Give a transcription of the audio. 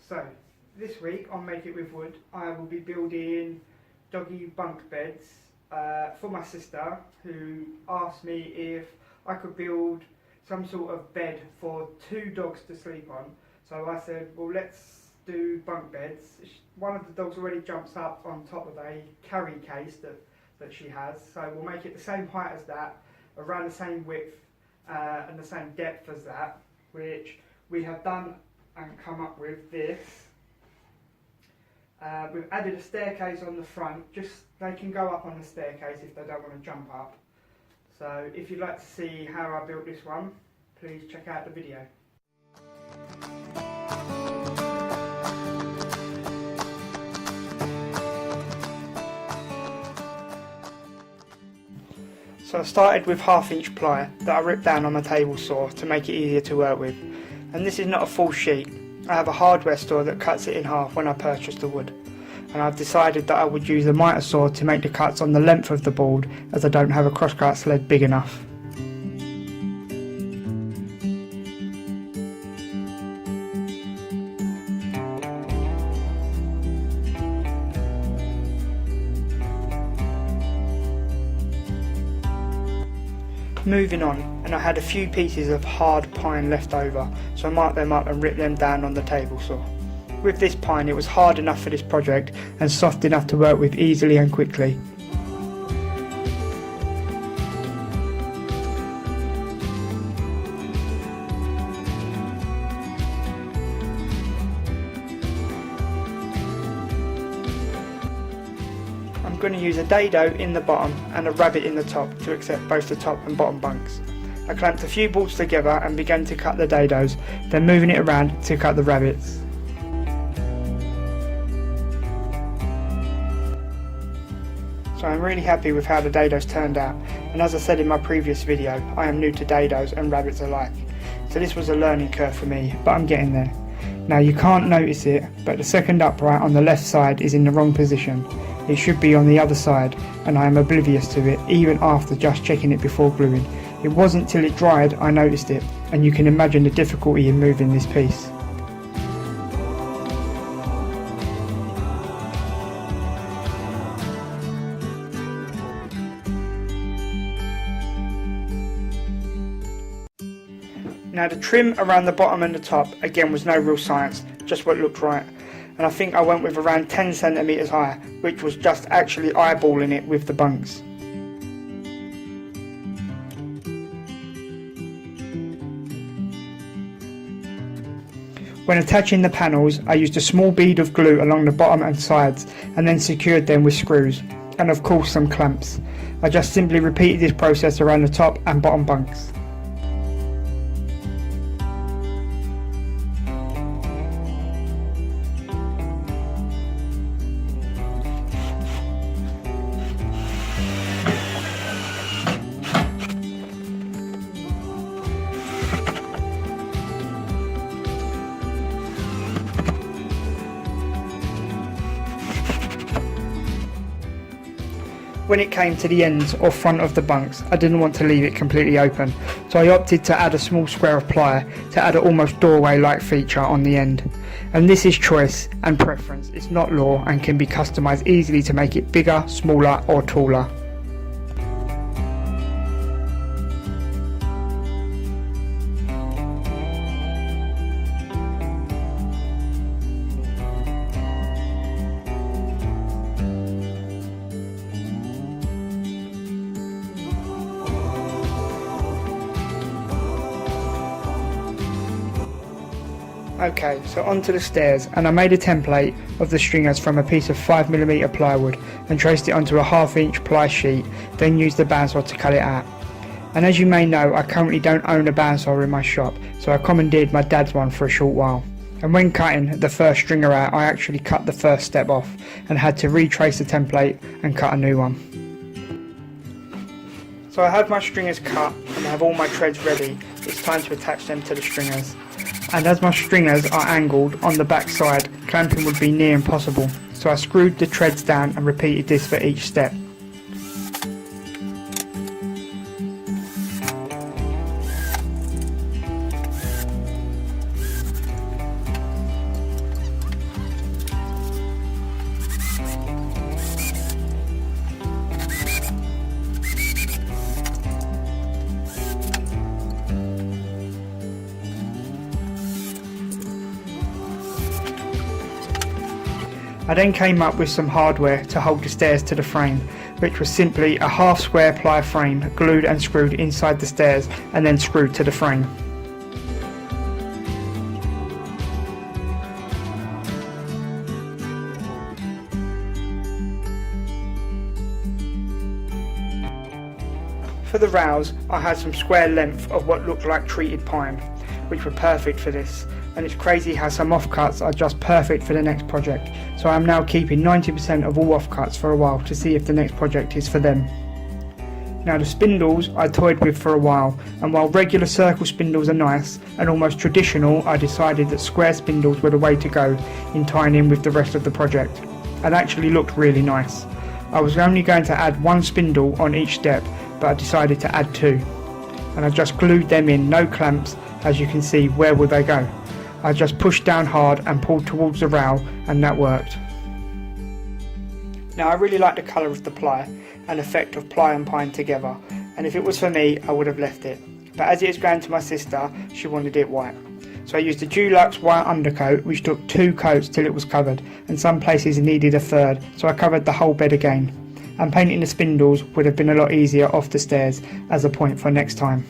So, this week on Make It With Wood, I will be building doggy bunk beds for my sister, who asked me if I could build some sort of bed for 2 dogs to sleep on. So I said, well, let's do bunk beds. One of the dogs already jumps up on top of a carry case that she has, so we'll make it the same height as that, around the same width and the same depth as that, which we have done and come up with this. We've added a staircase on the front, just they can go up on the staircase if they don't want to jump up. So if you'd like to see how I built this one, please check out the video. So I started with 1/2 inch ply that I ripped down on my table saw to make it easier to work with. And this is not a full sheet. I have a hardware store that cuts it in half when I purchased the wood. And I've decided that I would use the Mitre saw to make the cuts on the length of the board, as I don't have a crosscut sled big enough. Moving on, and I had a few pieces of hard pine left over, so I marked them up and ripped them down on the table saw. With this pine, it was hard enough for this project and soft enough to work with easily and quickly. I'm going to use a dado in the bottom and a rabbit in the top to accept both the top and bottom bunks. I clamped a few boards together and began to cut the dados, then moving it around to cut the rabbits. So I'm really happy with how the dados turned out, and as I said in my previous video, I am new to dados and rabbits alike, so this was a learning curve for me, but I'm getting there. Now you can't notice it, but the second upright on the left side is in the wrong position. It should be on the other side, and I am oblivious to it even after just checking it before gluing. It wasn't till it dried I noticed it, and you can imagine the difficulty in moving this piece. Now the trim around the bottom and the top again was no real science, just what looked right, and I think I went with around 10 centimeters high, which was just actually eyeballing it with the bunks. When attaching the panels, I used a small bead of glue along the bottom and sides and then secured them with screws, and of course some clamps. I just simply repeated this process around the top and bottom bunks. When it came to the ends or front of the bunks, I didn't want to leave it completely open, so I opted to add a small square of ply to add an almost doorway-like feature on the end. And this is choice and preference, it's not law and can be customised easily to make it bigger, smaller or taller. Okay, so onto the stairs, and I made a template of the stringers from a piece of 5mm plywood and traced it onto a 1/2 inch ply sheet, then used the bandsaw to cut it out. And as you may know, I currently don't own a bandsaw in my shop, so I commandeered my dad's one for a short while. And when cutting the first stringer out, I actually cut the first step off and had to retrace the template and cut a new one. So I have my stringers cut and I have all my threads ready. It's time to attach them to the stringers. And as my stringers are angled on the back side, clamping would be near impossible, so I screwed the threads down and repeated this for each step. I then came up with some hardware to hold the stairs to the frame, which was simply a half square ply frame glued and screwed inside the stairs and then screwed to the frame. For the rails, I had some square length of what looked like treated pine, which were perfect for this, and it's crazy how some offcuts are just perfect for the next project, so I'm now keeping 90% of all offcuts for a while to see if the next project is for them. Now the spindles I toyed with for a while, and while regular circle spindles are nice and almost traditional, I decided that square spindles were the way to go in tying in with the rest of the project, and actually looked really nice. I was only going to add one spindle on each step, but I decided to add two, and I just glued them in, no clamps. As you can see, where would they go? I just pushed down hard and pulled towards the rail, and that worked. Now I really like the colour of the ply and effect of ply and pine together, and if it was for me I would have left it, but as it is going to my sister, she wanted it white. So I used a Dulux white undercoat, which took 2 coats till it was covered, and some places it needed a third, so I covered the whole bed again. And painting the spindles would have been a lot easier off the stairs as a point for next time.